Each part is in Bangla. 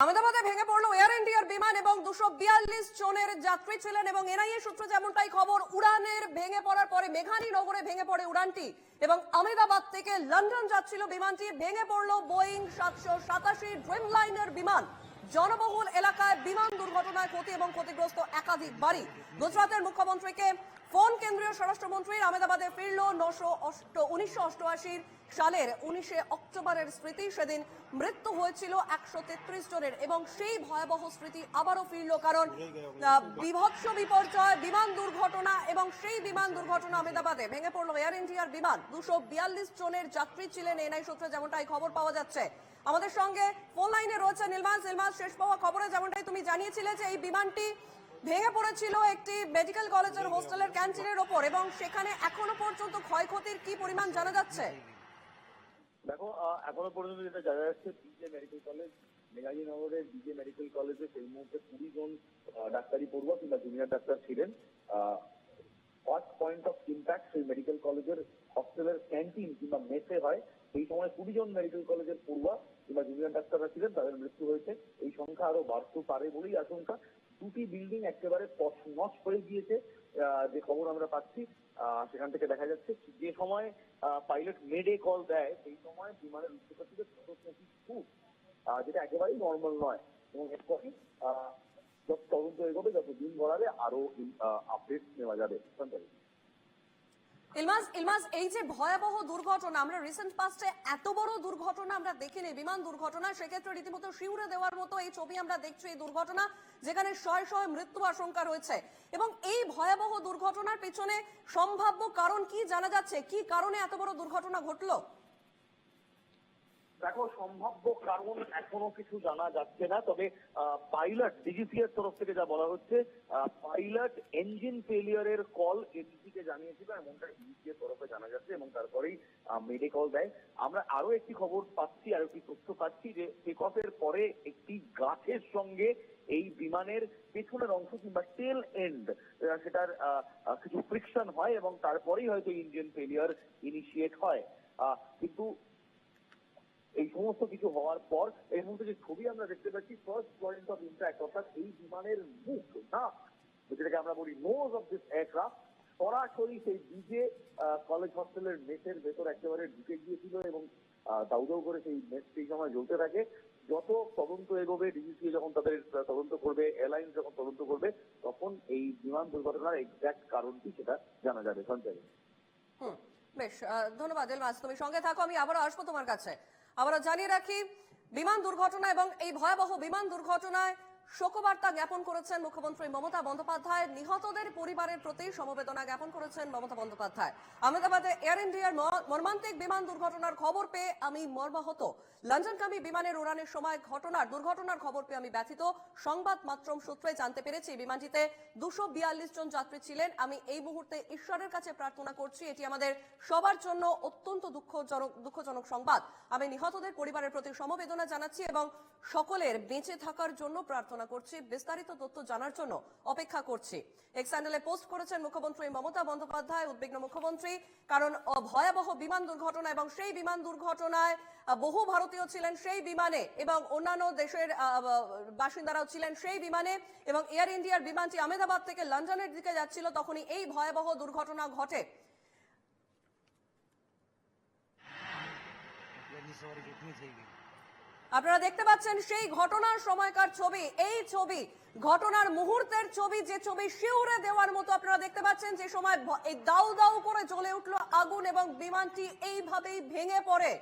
আহমেদাবাদে ভেঙে পড়লো এয়ার ইন্ডিয়ার বিমান এবং 242 জনের যাত্রী ছিলেন এবং এনআইএ সূত্রে যেমনটাই খবর, উড়ানের ভেঙে পড়ার পরে মেঘানী নগরে ভেঙে পড়ে উড়ানটি এবং আহমেদাবাদ থেকে লন্ডন যাচ্ছিল বিমানটি। ভেঙে পড়লো বোয়িং 787 ড্রিমলাইনার বিমান। জনবহুল এলাকায় বিমান দুর্ঘটনায় ক্ষতি এবং ক্ষতিগ্রস্ত একাধিক বাড়ি। গুজরাটের মুখ্যমন্ত্রীকে ফোন কেন্দ্রীয় স্বরাষ্ট্রমন্ত্রীর। আহমেদাবাদে ফিরল 1988 সালের 19 অক্টোবরের স্মৃতি। সেদিন মৃত্যু হয়েছিল 133 জনের এবং সেই ভয়াবহ স্মৃতি আবারও ফিরল, কারণ বিভৎস বিপর্যয়, বিমান দুর্ঘটনা এবং সেই বিমান দুর্ঘটনা আহমেদাবাদে ভেঙে পড়লো এয়ার ইন্ডিয়ার বিমান। 242 জনের যাত্রী ছিলেন এনআই সূত্রে যেমনটাই খবর পাওয়া যাচ্ছে। আমাদের সঙ্গে ফোন লাইনে রয়েছে নীলমাস। শেষ পাওয়া খবরে যেমনটাই তুমি জানিয়েছিলে যে এই বিমানটি ভেঙে পড়েছিল একটি মেডিকেল কলেজের হোস্টেলের ক্যান্টিনের ওপর এবং সেখানে এখনো পর্যন্ত ক্ষয়ক্ষতির কি পরিমাণ জানা যাচ্ছে? দেখো, এখনো পর্যন্ত যেটা জানা যাচ্ছে, বিজে মেডিকেল কলেজ, মেঘাজীনগরের বিজে মেডিকেল কলেজে সেই মুহূর্তে 20 জন ডাক্তারি পড়ুয়া কিংবা জুনিয়র ডাক্তার ছিলেন। ফার্স্ট পয়েন্ট অফ ইম্প্যাক্ট সেই মেডিকেল কলেজের হস্টেলের ক্যান্টিন কিংবা মেসে হয়। সেই সময় 20 জন মেডিকেল কলেজের পড়ুয়া কিংবা জুনিয়র ডাক্তাররা ছিলেন, তাদের মৃত্যু হয়েছে। এই সংখ্যা আরো বাড়তে পারে বলেই আশঙ্কা। দুটি বিল্ডিং একেবারে তছনছ হয়ে গিয়েছে, যে খবর আমরা পাচ্ছি সেখান থেকে দেখা যাচ্ছে। যে সময় পাইলট মেডে কল দেয় সেই সময় বিমানের উচ্চতা ছিল 25 ফুট, যেটা একেবারেই নর্মাল নয়। এবং এরপরই যত তদন্ত এগোবে, যত দিন গড়াবে, আরো আপডেট নেওয়া যাবে। ইলমাস, এই যে ভয়াবহ দুর্ঘটনা, আমরা রিসেন্ট পাস্টে এত বড় দুর্ঘটনা আমরা দেখিনি, বিমান দুর্ঘটনা। সেক্ষেত্রে রীতিমতো শিউরে দেওয়ার মতো এই ছবি আমরা দেখছি, এই দুর্ঘটনা যেখানে শয়ে শয়ে মৃত্যু আশঙ্কা রয়েছে। এবং এই ভয়াবহ দুর্ঘটনার পেছনে সম্ভাব্য কারণ কি জানা যাচ্ছে? কি কারণে এত বড় দুর্ঘটনা ঘটলো? দেখো, সম্ভাব্য কারণ এখনো কিছু জানা যাচ্ছে না, তবে পাইলট ডিজিসি এর তরফ থেকে যা বলা হচ্ছে, পাইলট ইঞ্জিন ফেলিয়ারের কল এডিসি কে জানিয়েছিল, এমনটা ডিজিসি এর তরফে জানা যাচ্ছে এবং তারপরেই মেডে কল দেয়। আমরা আরো একটি খবর পাচ্ছি, আরো একটি তথ্য পাচ্ছি যে টেক অফের পরে একটি গাছের সঙ্গে এই বিমানের পেছনের অংশ কিংবা টেল এন্ড, সেটার কিছু ফ্রিকশন হয় এবং তারপরেই হয়তো ইঞ্জিন ফেলিয়ার ইনিশিয়েট হয়। কিন্তু এই সমস্ত কিছু হওয়ার পর এই মুহূর্তে যে ছবি আমরা দেখতে পাচ্ছি, ফার্স্ট পয়েন্ট অফ ইম্প্যাক্ট, অর্থাৎ এই বিমানের মুখ, নাক, যেটাকে আমরা বলি নোজ অফ দিস এয়ারক্রাফট, সরাসরি সেই বিজে কলেজ হস্টেলের মেসের ভেতর একেবারে ঢুকে গিয়েছিল এবং দাউ দাউ করে সেই মেস সেই সময় জ্বলতে থাকে। যত তদন্ত এগোবে, ডিজিসি যখন তাদের তদন্ত করবে, এয়ারলাইন্স যখন তদন্ত করবে, তখন এই বিমান দুর্ঘটনার এক্সাক্ট কারণটি সেটা জানা যাবে। সঞ্চয়, বেশ, ধন্যবাদ ইলমাস, তুমি সঙ্গে থাকো, আমি আবারও আসবো তোমার কাছে। আবারও জানিয়ে রাখি, বিমান দুর্ঘটনা এবং এই ভয়াবহ বিমান দুর্ঘটনায় শোকবার্তা জ্ঞাপন করেছেন মুখ্যমন্ত্রী মমতা বন্দ্যোপাধ্যায়। নিহতদের পরিবারের প্রতি সমবেদনা জ্ঞাপন করেছেন মমতা বন্দ্যোপাধ্যায়। আহমেদাবাদে এয়ার ইন্ডিয়ার মর্মান্তিক বিমান দুর্ঘটনার খবর পেয়ে আমি মর্মাহত। লন্ডনগামী বিমানের উড়ানের সময় দুর্ঘটনার খবর পেয়ে আমি ব্যথিত। সংবাদ মাধ্যম সূত্রে জানতে পেরেছি বিমানটিতে 242 জন যাত্রী ছিলেন। আমি এই মুহূর্তে ঈশ্বরের কাছে প্রার্থনা করছি, এটি আমাদের সবার জন্য অত্যন্ত দুঃখজনক সংবাদ। আমি নিহতদের পরিবারের প্রতি সমবেদনা জানাচ্ছি এবং সকলের বেঁচে থাকার জন্য প্রার্থনা করছি। বিস্তারিত তথ্য জানার জন্য অপেক্ষা করছি। এক্স হ্যান্ডেলে পোস্ট করেছেন মুখ্যমন্ত্রী মমতা বন্দ্যোপাধ্যায়। উদ্বিগ্ন মুখ্যমন্ত্রী, কারণ ভয়াবহ বিমান দুর্ঘটনা এবং সেই বিমান দুর্ঘটনায় বহু ভারতীয় ছিলেন সেই বিমানে এবং অন্যান্য দেশের বাসিন্দারাও ছিলেন সেই বিমানে এবং এয়ার ইন্ডিয়ার বিমানটি আহমেদাবাদ থেকে লন্ডনের দিকে যাচ্ছিল, তখনই এই ভয়াবহ দুর্ঘটনা ঘটে। আপনারা দেখতে পাচ্ছেন সেই ঘটনার সময়কার ছবি, এই ছবি ঘটনার মুহূর্তের ছবি, যে ছবি শিউরে দেওয়ার মতো। আপনারা দেখতে পাচ্ছেন যে সময় এই দাউ দাউ করে জ্বলে উঠলো আগুন এবং বিমানটি এইভাবেই ভেঙে পড়ে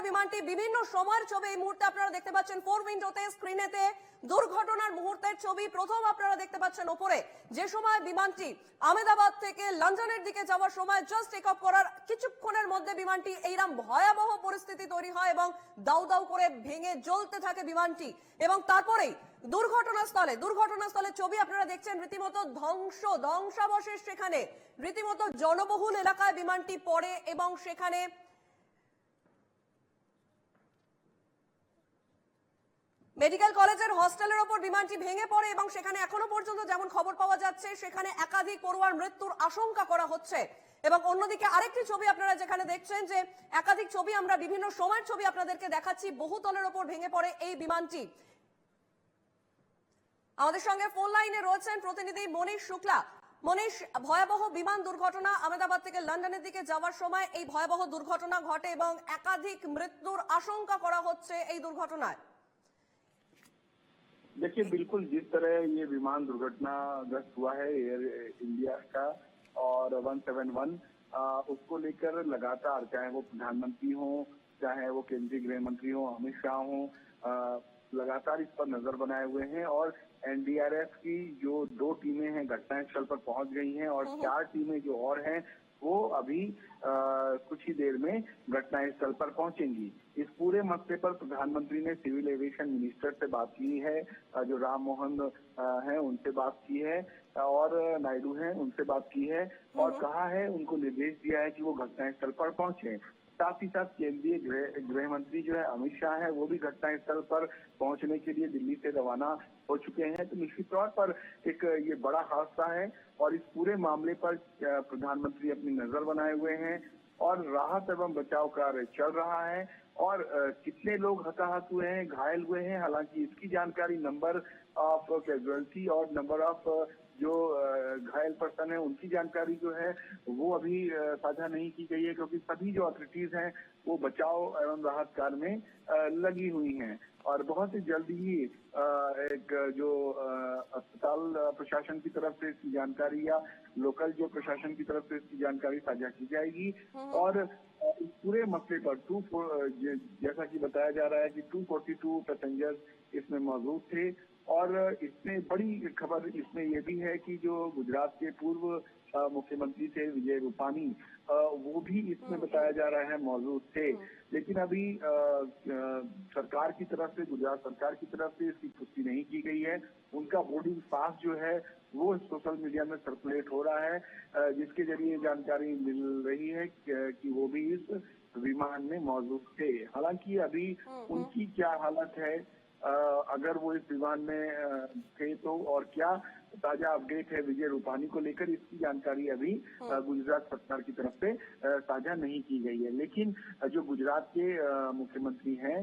বিমানটি। বিভিন্ন সময়ের ছবি এই মুহূর্তে আপনারা দেখতে পাচ্ছেন 4 উইন্ডোতে, স্ক্রিনেতে দুর্ঘটনার মুহূর্তের ছবি। প্রথম আপনারা দেখতে পাচ্ছেন ওপরে, যে সময় বিমানটি আহমেদাবাদ থেকে লন্ডনের দিকে যাওয়ার সময় জাস্ট টেক অফ করার কিছুক্ষণের মধ্যে বিমানটি এইরকম ভয়াবহ পরিস্থিতি তৈরি হয় এবং দাউ দাউ করে ভেঙে জ্বলতে থাকে বিমানটি। এবং তারপরেই দুর্ঘটনাস্থলে ছবি আপনারা দেখছেন, রীতিমতো ধ্বংসাবশেষ। সেখানে রীতিমতো জনবহুল এলাকায় বিমানটি পড়ে এবং সেখানে মেডিকেল কলেজের হস্টেলের ওপর বিমানটি ভেঙে পড়ে এবং সেখানে এখনো পর্যন্ত যেমন খবর পাওয়া যাচ্ছে, সেখানে একাধিক পড়ুয়ার মৃত্যুর আশঙ্কা করা হচ্ছে। এবং অন্যদিকে আরেকটি ছবি আপনারা যেখানে দেখছেন যে একাধিক ছবি আমরা বিভিন্ন সময়ের ছবি আপনাদেরকে দেখাচ্ছি, বহুতলের ওপর ভেঙে পড়ে এই বিমানটি আমাদের সঙ্গে ফোন লাইনে রয়েছেন প্রতিনিধি মনীষ শুক্লা। মনীষ, ভয়াবহ বিমান দুর্ঘটনা, আহমেদাবাদ থেকে লন্ডনের দিকে যাওয়ার সময় এই ভয়াবহ দুর্ঘটনা ঘটে এবং একাধিক মৃত্যুর আশঙ্কা করা হচ্ছে এই দুর্ঘটনায়। देखिए, बिल्कुल जिस तरह ये विमान दुर्घटनाग्रस्त हुआ है एयर इंडिया का और 171 उसको लेकर लगातार, चाहे वो प्रधानमंत्री हो, चाहे वो केंद्रीय गृह मंत्री हो, अमित शाह हो, लगातार इस पर नजर बनाए हुए हैं और एनडीआरएफ की जो 2 टीमें हैं घटनास्थल पर पहुंच गई हैं और 4 टीमें जो और हैं वो अभी कुछ ही देर में घटनास्थल पर पहुंचेंगी। इस पूरे मसले पर प्रधानमंत्री ने सिविल एविएशन मिनिस्टर से बात की है, जो राम मोहन हैं उनसे बात की है और नायडू हैं उनसे बात की है और कहा है, उनको निर्देश दिया है कि वो घटनास्थल पर पहुंचे। साथ ही साथ केंद्रीय गृह मंत्री जो है अमित शाह है, वो भी घटनास्थल पर पहुंचने के लिए दिल्ली से रवाना हो चुके हैं। तो निश्चित तौर पर एक ये बड़ा हादसा है और इस पूरे मामले पर प्रधानमंत्री अपनी नजर बनाए हुए हैं और राहत एवं बचाव कार्य चल रहा है और कितने लोग हताहत हुए हैं, घायल हुए हैं, हालांकि इसकी जानकारी नंबर ऑफ कैजुअलिटी और नंबर ऑफ जो घायल पर्सन है उनकी जानकारी जो है वो अभी साझा नहीं की गई है, क्योंकि सभी जो अथॉरिटीज हैं वो बचाव एवं राहत कार्य में लगी हुई हैं और बहुत ही जल्दी ही एक जो अस्पताल प्रशासन की तरफ से इसकी जानकारी या लोकल जो प्रशासन की तरफ से इसकी जानकारी साझा की जाएगी और इस पूरे मसले पर जैसा कि बताया जा रहा है कि 242 पैसेंजर्स इसमें मौजूद थे और इसमें बड़ी खबर इसमें ये भी है कि जो गुजरात के पूर्व मुख्यमंत्री थे विजय रूपानी, वो भी इसमें बताया जा रहा है मौजूद थे। लेकिन अभी सरकार की तरफ से, गुजरात सरकार की तरफ से इसकी पुष्टि नहीं की गई है। उनका बोर्डिंग पास जो है वो सोशल मीडिया में सर्कुलेट हो रहा है, जिसके जरिए जानकारी मिल रही है कि वो भी इस विमान में मौजूद थे। हालांकि अभी उनकी क्या हालत है, अगर वो इस विमान में थे तो, और क्या ताजा अपडेट है विजय रूपानी को लेकर, इसकी जानकारी अभी गुजरात सरकार की तरफ से साझा नहीं की गई है। लेकिन जो गुजरात के मुख्यमंत्री हैं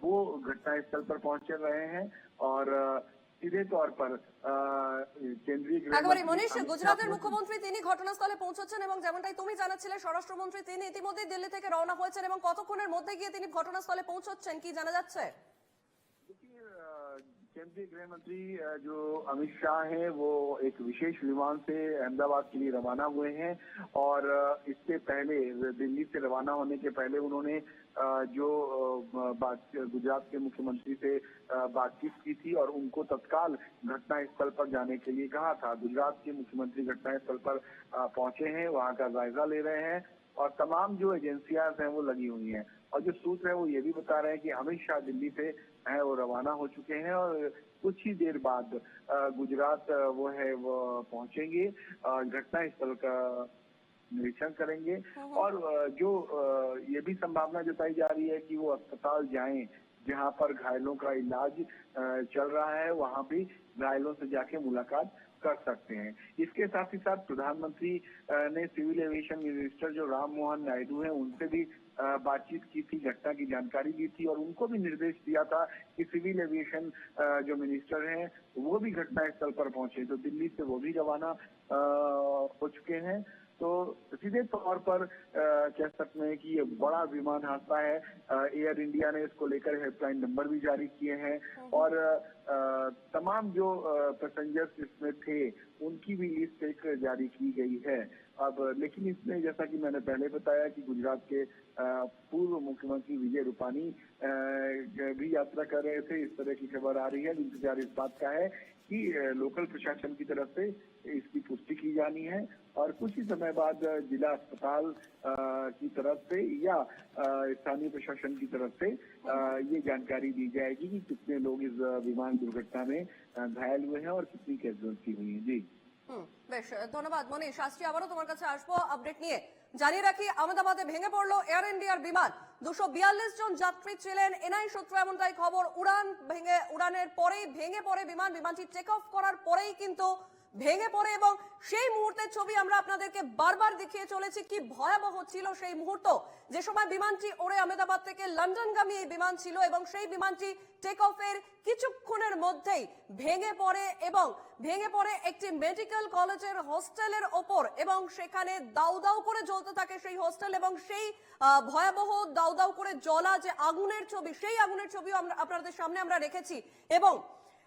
वो घटनास्थल पर पहुंच रहे हैं और सीधे तौर पर কেন্দ্রীয় একেবারে মনীষ, গুজরাটের মুখ্যমন্ত্রী তিনি ঘটনাস্থলে পৌঁছেছেন এবং যেমনটাই তুমি জানাচ্ছিলে স্বরাষ্ট্রমন্ত্রী তিনি ইতিমধ্যে দিল্লি থেকে রওনা হয়েছেন এবং কতক্ষণের মধ্যে গিয়ে তিনি ঘটনাস্থলে পৌঁছচ্ছেন কি জানা যাচ্ছে? केंद्रीय गृह मंत्री जो अमित शाह हैं वो एक विशेष विमान से अहमदाबाद के लिए रवाना हुए हैं और इससे पहले दिल्ली से रवाना होने के पहले उन्होंने जो गुजरात के मुख्यमंत्री से बातचीत की थी और उनको तत्काल घटनास्थल पर जाने के लिए कहा था। गुजरात के मुख्यमंत्री घटनास्थल पर पहुंचे हैं, वहां का जायजा ले रहे हैं और तमाम जो एजेंसियां हैं वो लगी हुई हैं और जो सूत्र है वो ये भी बता रहे हैं कि अमित शाह दिल्ली से हैं वो रवाना हो चुके हैं और कुछ ही देर बाद गुजरात वो है वो पहुंचेंगे, घटनास्थल का निरीक्षण करेंगे और जो ये भी संभावना जताई जा रही है कि वो अस्पताल जाएं जहां पर घायलों का इलाज चल रहा है, वहां भी घायलों से जाके मुलाकात कर सकते हैं। इसके साथ ही साथ प्रधानमंत्री ने सिविल एविएशन मिनिस्टर जो राम मोहन नायडू हैं उनसे भी बातचीत की थी, घटना की जानकारी दी थी और उनको भी निर्देश दिया था कि सिविल एविएशन जो मिनिस्टर हैं वो भी घटनास्थल पर पहुंचे। तो दिल्ली से वो भी रवाना हो चुके हैं। तो सीधे तौर पर कह सकते हैं कि ये बड़ा विमान हादसा है। एयर इंडिया ने इसको लेकर हेल्पलाइन नंबर भी जारी किए हैं और तमाम जो पैसेंजर्स इसमें थे उनकी भी लिस्ट एक जारी की गई है। अब लेकिन इसमें जैसा कि मैंने पहले बताया कि गुजरात के पूर्व मुख्यमंत्री विजय रूपानी भी यात्रा कर रहे थे, इस तरह की खबर आ रही है। इंतजार इस बात का है कि लोकल प्रशासन की तरफ से इसकी पुष्टि की जानी है और कुछ ही समय बाद जिला अस्पताल की तरफ से या स्थानीय प्रशासन की तरफ से ये जानकारी दी जाएगी कि कितने लोग इस विमान दुर्घटना में घायल हुए हैं और कितनी कैजुअलिटी हुई है। जी বেশ, ধন্যবাদ মনীষ। আসছি আবারও তোমার কাছে আসবো আপডেট নিয়ে। জানিয়ে রাখি আহমেদাবাদে ভেঙে পড়লো এয়ার ইন্ডিয়ার বিমান, 242 জন যাত্রী ছিলেন। এনআই সূত্র এমনটাই খবর। উড়ানের পরেই ভেঙে পড়ে বিমান, বিমানটি টেক অফ করার পরেই কিন্তু ভেঙে পড়ে এবং সেই মুহূর্তের ছবি আমরা আপনাদেরকে বারবার দেখিয়ে চলেছি। কি ভয়াবহ ছিল সেই মুহূর্ত, যে সময় বিমানটি ওড়ে আহমেদাবাদ থেকে লন্ডনগামী এই বিমান ছিল এবং সেই বিমানটি টেক অফের কিছুক্ষণের কিছুক্ষণের মধ্যেই ভেঙে পড়ে একটি মেডিকেল কলেজের হোস্টেলের ওপর এবং সেখানে দাউ দাউ করে জ্বলতে থাকে সেই হোস্টেল এবং সেই ভয়াবহ দাউ দাউ করে জ্বলা যে আগুনের ছবি, সেই আগুনের ছবিও আপনাদের সামনে আমরা রেখেছি এবং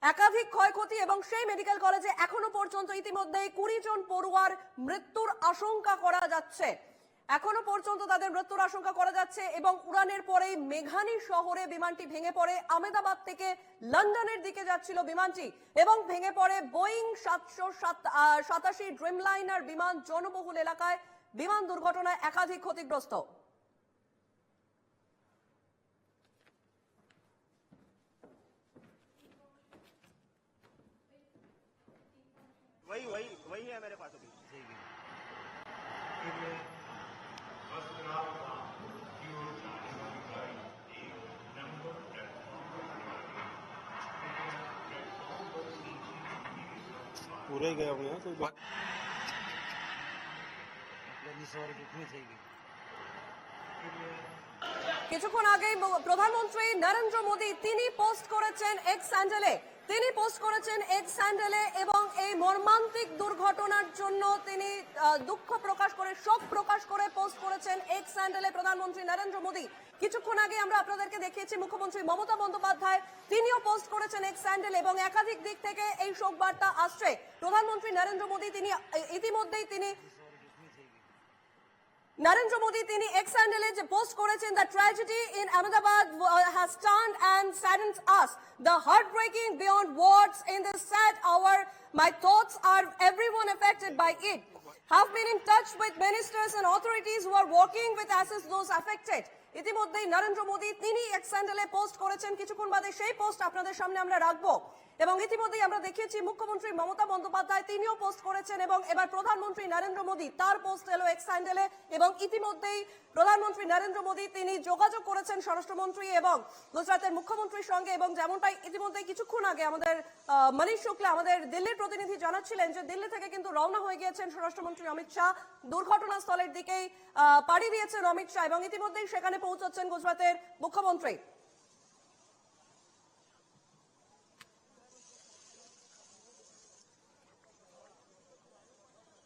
একাধিক ক্ষয়ক্ষতি এবং সেই মেডিকেল কলেজে এখনো পর্যন্ত ইতিমধ্যেই 20 জন পড়ুয়ার মৃত্যুর আশঙ্কা করা যাচ্ছে। এখনো পর্যন্ত তাদের মৃত্যুর আশঙ্কা করা যাচ্ছে এবং উড়ানের পরেই মেঘানী শহরে বিমানটি ভেঙে পড়ে। আহমেদাবাদ থেকে লন্ডনের দিকে যাচ্ছিল বিমানটি এবং ভেঙে পড়ে বোয়িং 787 ড্রিমলাইনার বিমান জনবহুল এলাকায়। বিমান দুর্ঘটনায় একাধিক ক্ষতিগ্রস্ত। वही है मेरे पास अभी। पूरे ही गए होंगे कोई बात কিছুক্ষণ আগে প্রধানমন্ত্রী নরেন্দ্র মোদী তিনি পোস্ট করেছেন এক্স স্যান্ডেলে এবং এই মর্মান্তিক দুর্ঘটনার জন্য তিনি দুঃখ প্রকাশ করে, শোক প্রকাশ করে পোস্ট করেছেন এক্স স্যান্ডেলে প্রধানমন্ত্রী নরেন্দ্র মোদী। কিছুক্ষণ আগে আমরা আপনাদেরকে দেখিয়েছি মুখ্যমন্ত্রী মমতা বন্দ্যোপাধ্যায় তিনিও পোস্ট করেছেন এক্স স্যান্ডেলে এবং একাধিক দিক থেকে এই শোক বার্তা আসছে। প্রধানমন্ত্রী নরেন্দ্র মোদী তিনি ইতিমধ্যেই তিনি এক্স হ্যান্ডেলে যে পোস্ট করেছেন, the tragedy in Ahmedabad has stunned and saddened us. The heartbreaking beyond words in this sad hour. My thoughts are everyone affected by it. Have been in touch with ministers and authorities who are working with assist those affected. ইতিমধ্যেই নরেন্দ্র মোদী তিনি এক্স হ্যান্ডেলে পোস্ট করেছেন। কিছুক্ষণ বাদে সেই পোস্ট আপনাদের সামনে আমরা রাখবো এবং ইতিমধ্যেই আমরা দেখিয়েছি মুখ্যমন্ত্রী মমতা বন্দ্যোপাধ্যায় তিনিও পোস্ট করেছেন এবং এবার প্রধানমন্ত্রী নরেন্দ্র মোদী তার পোস্ট এলো এক্স হ্যান্ডেলে এবং ইতিমধ্যেই প্রধানমন্ত্রী নরেন্দ্র মোদী তিনি যোগাযোগ করেছেন স্বরাষ্ট্রমন্ত্রী এবং গুজরাটের মুখ্যমন্ত্রীর সঙ্গে এবং যেমনটাই ইতিমধ্যেই কিছুক্ষণ আগে আমাদের মনীষ শুক্লা আমাদের দিল্লির প্রতিনিধি জানাচ্ছিলেন যে দিল্লি থেকে কিন্তু রওনা হয়ে গিয়েছেন স্বরাষ্ট্রমন্ত্রী অমিত শাহ। দুর্ঘটনাস্থলের দিকেই পাড়ি দিয়েছেন অমিত শাহ এবং ইতিমধ্যেই সেখানে পৌঁছচ্ছেন গুজরাটের মুখ্যমন্ত্রী।